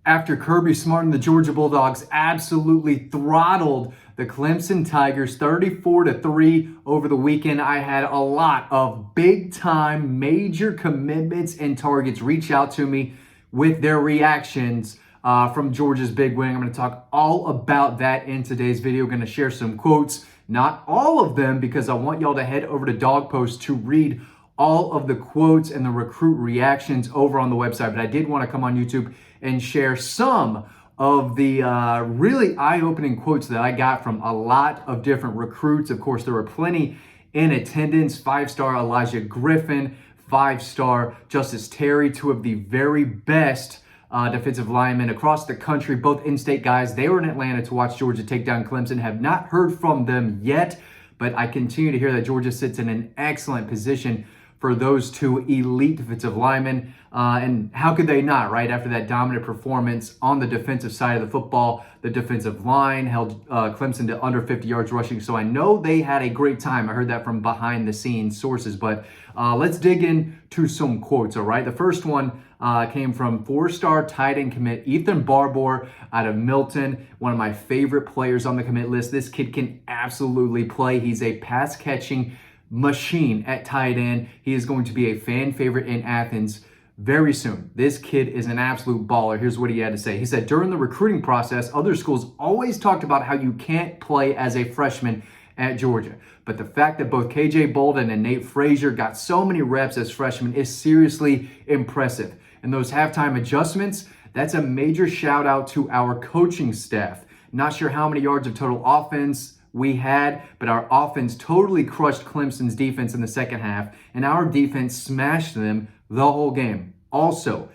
After Kirby Smart and the Georgia Bulldogs absolutely throttled the Clemson Tigers 34-3 over the weekend, I had a lot of big-time major commitments and targets reach out to me with their reactions from Georgia's big win. I'm going to talk all about that in today's video. I'm going to share some quotes, not all of them, because I want y'all to head over to Dog Post to read all of the quotes and the recruit reactions over on the website. But I did want to come on YouTube and share some of the really eye-opening quotes that I got from a lot of different recruits. Of course, there were plenty in attendance. 5-star Elijah Griffin, 5-star Justice Terry, two of the very best defensive linemen across the country, both in-state guys. They were in Atlanta to watch Georgia take down Clemson. Have not heard from them yet, but I continue to hear that Georgia sits in an excellent position for those two elite defensive linemen. And how could they not, right? After that dominant performance on the defensive side of the football, the defensive line held Clemson to under 50 yards rushing. So I know they had a great time. I heard that from behind the scenes sources, but let's dig into some quotes, all right? The first one came from 4-star tight end commit Ethan Barbor out of Milton, one of my favorite players on the commit list. This kid can absolutely play. He's a pass catching machine at tight end. He is going to be a fan favorite in Athens very soon. This kid is an absolute baller. Here's what he had to say. He said, during the recruiting process, other schools always talked about how you can't play as a freshman at Georgia. But the fact that both KJ Bolden and Nate Frazier got so many reps as freshmen is seriously impressive. And those halftime adjustments, that's a major shout out to our coaching staff. Not sure how many yards of total offense we had, but our offense totally crushed Clemson's defense in the second half, and our defense smashed them the whole game. Also,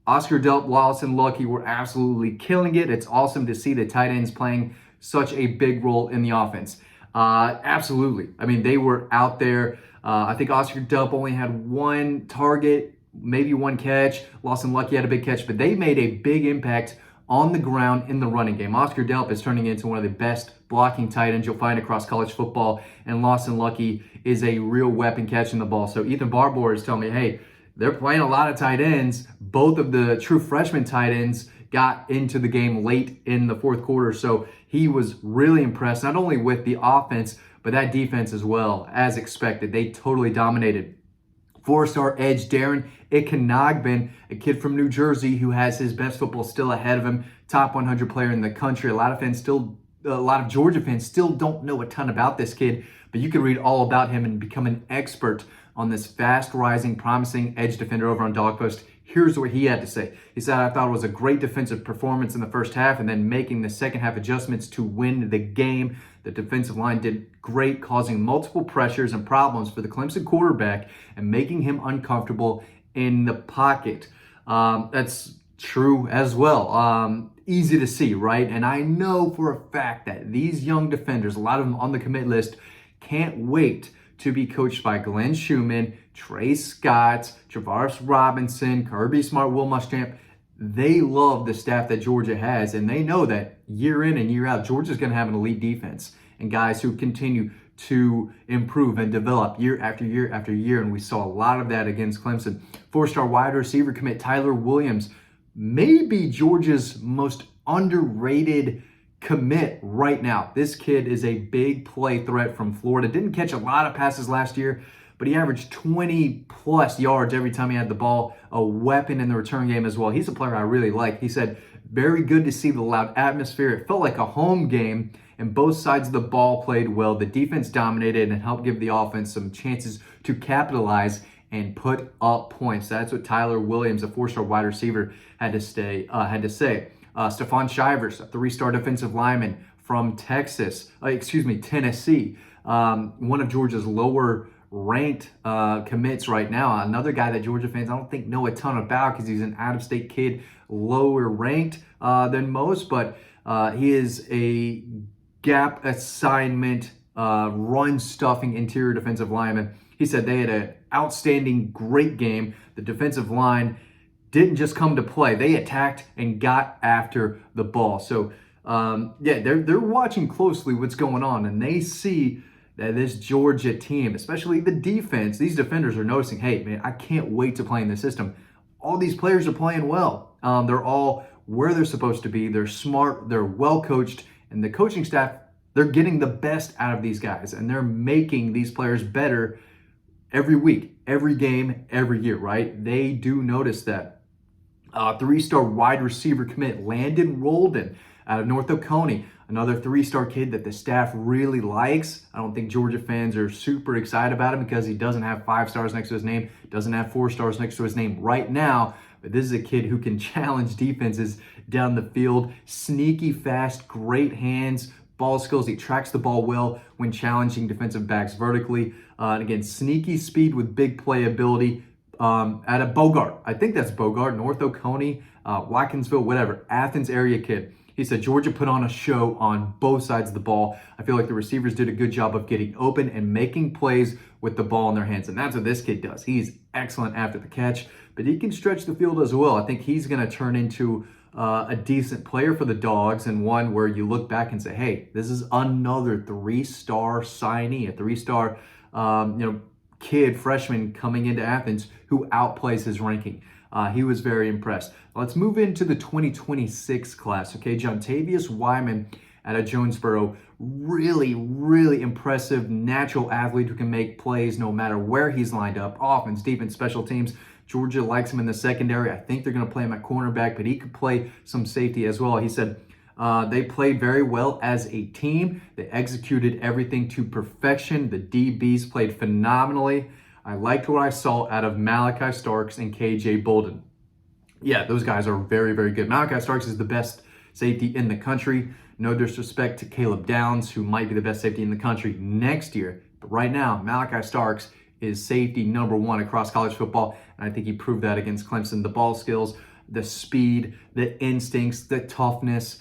Oscar Delp, Wallace, and Lucky were absolutely killing it. It's awesome to see the tight ends playing such a big role in the offense. Absolutely. I mean, they were out there. I think Oscar Delp only had one target, maybe one catch. Lawson Lucky had a big catch, but they made a big impact on the ground in the running game. Oscar Delp is turning into one of the best blocking tight ends you'll find across college football, and Lawson Lucky is a real weapon catching the ball. So Ethan Barbor is telling me, hey, they're playing a lot of tight ends. Both of the true freshman tight ends got into the game late in the fourth quarter, so he was really impressed, not only with the offense, but that defense as well. As expected, they totally dominated. 4-star edge Darren Ikanagbin, a kid from New Jersey who has his best football still ahead of him, top 100 player in the country. A lot of Georgia fans still don't know a ton about this kid, but you can read all about him and become an expert on this fast rising, promising edge defender over on Dog Post. Here's what he had to say. He said, I thought it was a great defensive performance in the first half and then making the second half adjustments to win the game. The defensive line did great, causing multiple pressures and problems for the Clemson quarterback and making him uncomfortable in the pocket. That's true as well. Easy to see, right? And I know for a fact that these young defenders, a lot of them on the commit list, can't wait to be coached by Glenn Schumann, Trey Scott, Travaris Robinson, Kirby Smart, Will Muschamp. They love the staff that Georgia has, and they know that year in and year out, Georgia's going to have an elite defense and guys who continue to improve and develop year after year after year, and we saw a lot of that against Clemson. 4-star wide receiver commit Tyler Williams, maybe Georgia's most underrated commit right now. This kid is a big play threat from Florida. Didn't catch a lot of passes last year, but he averaged 20 plus yards every time he had the ball, a weapon in the return game as well. He's a player I really like. He said, very good to see the loud atmosphere. It felt like a home game, and both sides of the ball played well. The defense dominated and helped give the offense some chances to capitalize and put up points. That's what Tyler Williams, a 4-star wide receiver, had to say. Stephon Shivers, a 3-star defensive lineman from Tennessee, one of Georgia's lower ranked commits right now. Another guy that Georgia fans I don't think know a ton about because he's an out-of-state kid, lower ranked than most, but he is a gap assignment, run stuffing interior defensive lineman. He said they had an outstanding, great game. The defensive line didn't just come to play. They attacked and got after the ball. So, they're watching closely what's going on, and they see that this Georgia team, especially the defense, these defenders are noticing, hey, man, I can't wait to play in this system. All these players are playing well. They're all where they're supposed to be. They're smart, they're well coached, and the coaching staff, they're getting the best out of these guys, and they're making these players better every week, every game, every year, right? They do notice that. Three-star wide receiver commit Landon Ren out of North Oconee, another three-star kid that the staff really likes. I don't think Georgia fans are super excited about him because he doesn't have 5 stars next to his name, doesn't have 4 stars next to his name right now. But this is a kid who can challenge defenses down the field. Sneaky fast, great hands, ball skills. He tracks the ball well when challenging defensive backs vertically. And again, sneaky speed with big playability. Out of Bogart, I think that's Bogart, North Oconee, Watkinsville, whatever, Athens area kid. He said Georgia put on a show on both sides of the ball. I feel like the receivers did a good job of getting open and making plays with the ball in their hands. And that's what this kid does. He's excellent after the catch, but he can stretch the field as well. I think he's going to turn into a decent player for the Dogs, and one where you look back and say, hey, this is another 3-star signee, a 3-star, kid, freshman coming into Athens who outplays his ranking. He was very impressed. Let's move into the 2026 class. Okay, Jontavius Wyman out of Jonesboro, really, really impressive natural athlete who can make plays no matter where he's lined up, offense, defense, special teams. Georgia likes him in the secondary. I think they're going to play him at cornerback, but he could play some safety as well. He said, they played very well as a team. They executed everything to perfection. The DBs played phenomenally. I liked what I saw out of Malachi Starks and KJ Bolden. Yeah, those guys are very, very good. Malachi Starks is the best safety in the country. No disrespect to Caleb Downs, who might be the best safety in the country next year. But right now, Malachi Starks is safety number 1 across college football. And I think he proved that against Clemson. The ball skills, the speed, the instincts, the toughness,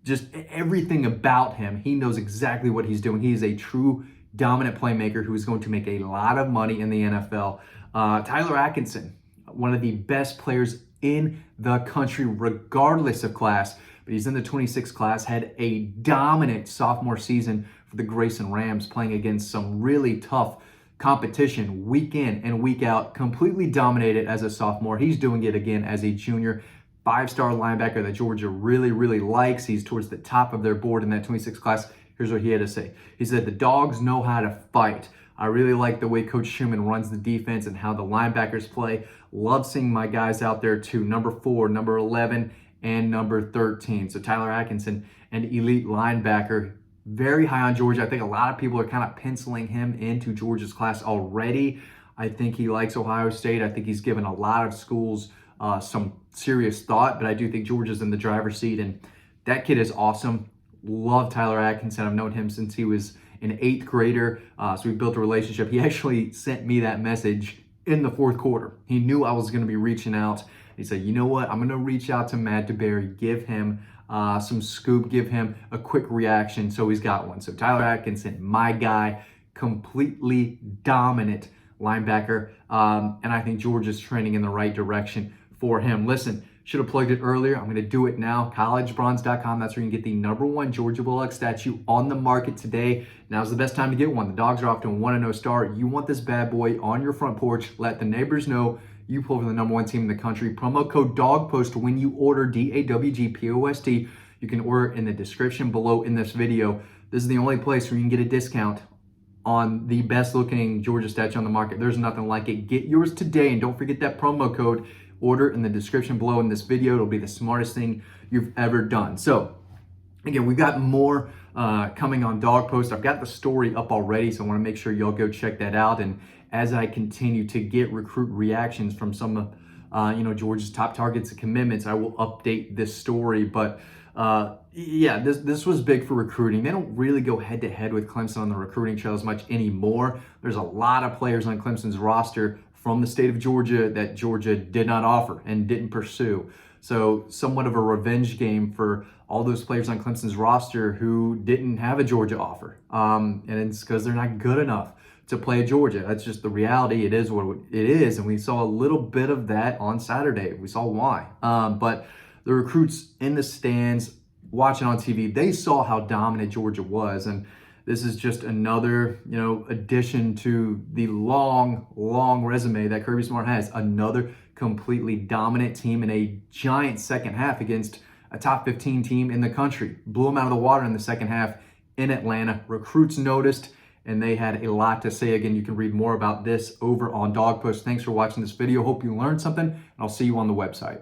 just everything about him. He knows exactly what he's doing. He is a true dominant playmaker who is going to make a lot of money in the NFL. Tyler Atkinson, one of the best players in the country, regardless of class, but he's in the 26 class, had a dominant sophomore season for the Grayson Rams, playing against some really tough competition week in and week out, completely dominated as a sophomore. He's doing it again as a junior. 5-star linebacker that Georgia really, really likes. He's towards the top of their board in that 26 class. Here's what he had to say. He said, the Dogs know how to fight. I really like the way Coach Schumann runs the defense and how the linebackers play. Love seeing my guys out there too. Number 4, number 11, and number 13. So Tyler Atkinson, an elite linebacker, very high on Georgia. I think a lot of people are kind of penciling him into Georgia's class already. I think he likes Ohio State. I think he's given a lot of schools some serious thought, but I do think Georgia's in the driver's seat, and that kid is awesome. Love Tyler Atkinson. I've known him since he was an 8th grader, so we built a relationship. He actually sent me that message in the 4th quarter. He knew I was going to be reaching out. He said, you know what, I'm going to reach out to Matt DeBerry, give him some scoop, give him a quick reaction, so he's got one. So Tyler Atkinson, my guy, completely dominant linebacker, and I think Georgia's trending in the right direction for him. Listen, should have plugged it earlier. I'm going to do it now. collegebronze.com. That's where you can get the number 1 Georgia Bulldog statue on the market today. Now's the best time to get one. The Dogs are off to a 1-0 start. You want this bad boy on your front porch. Let the neighbors know you pull for the number 1 team in the country. Promo code DOGPOST when you order, DAWGPOST. You can order in the description below in this video. This is the only place where you can get a discount on the best looking Georgia statue on the market. There's nothing like it. Get yours today, and don't forget that promo code. Order in the description below in this video. It'll be the smartest thing you've ever done. So again, we've got more coming on Dog Post. I've got the story up already, so I want to make sure y'all go check that out. And as I continue to get recruit reactions from some of Georgia's top targets and commitments, I will update this story. But yeah, this was big for recruiting. They don't really go head to head with Clemson on the recruiting trail as much anymore. There's a lot of players on Clemson's roster from the state of Georgia that Georgia did not offer and didn't pursue. So somewhat of a revenge game for all those players on Clemson's roster who didn't have a Georgia offer. And it's because they're not good enough to play at Georgia. That's just the reality. It is what it is. And we saw a little bit of that on Saturday. We saw why. But the recruits in the stands watching on TV, they saw how dominant Georgia was. And this is just another, addition to the long resume that Kirby Smart has. Another completely dominant team in a giant second half against a top 15 team in the country. Blew them out of the water in the second half in Atlanta. Recruits noticed, and they had a lot to say. Again, you can read more about this over on Dog Push. Thanks for watching this video. Hope you learned something, and I'll see you on the website.